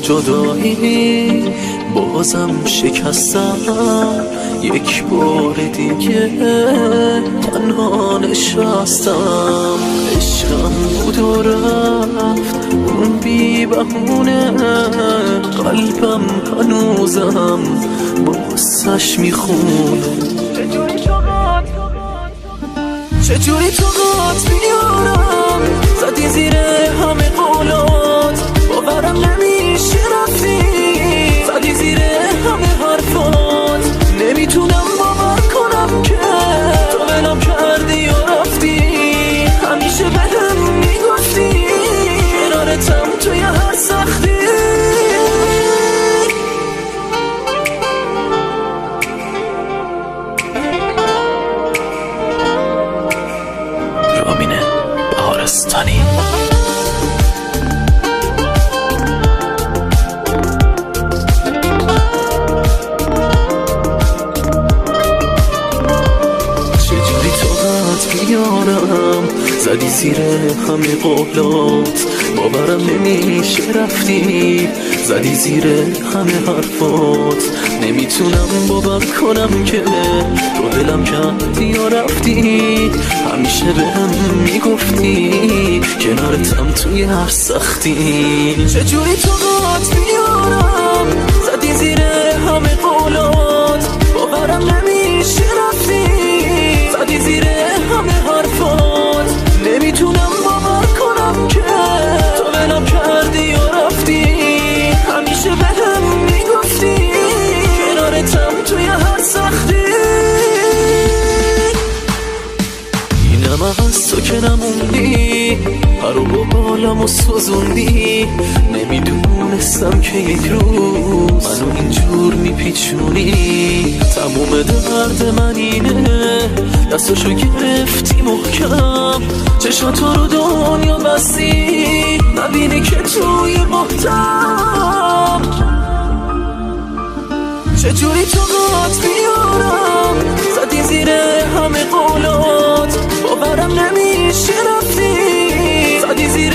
جدایی بازم شکستم، یک بار دیگه تنها نشستم. عشقم بود و رفت اون بی بهونه، قلبم هنوزم باسش میخونه. چجوری تو قات بیارم، زدی زیر همه قولات، باورم نمیشه رفتی، زدی زیر همه حرفات. نمیتونم باور کنم که تو ولم کردی و رفتی، همیشه بهم میگفتی کنارتم توی هر سختی. رامینه بهارستانی. چجوری طاقت بیارم، زدی زیر همه قولات، باورم نمیشه رفتی، زدی زیر همه حرفات. نمیتونم باور کنم که تو دلم کردی و رفتی، همیشه بهم میگفتی کنارتم توی هر سختی. چجوری طاقت بیارم، زدی زیر همه قولات، باورم نمیشه رفتی، زدی زیر همه حرفات. نمیتونم باور کنم که تو ولم کردی و رفتی، همیشه بهم میگفتی کنارتم توی هر سختی. اینم از تو که نموندی، هر و بالم و سوزوندی. نمیدونستم که یک روز منو اینجور میپیچونی. تموم درد من اینه، دستشو گرفتی محکم، چشاتو رو دنیا بستی، نبینی که توی محتم. چجوری طاقت بیارم، زدی زیر همه قولات، باورم نمیشه رفتی، زدی زیر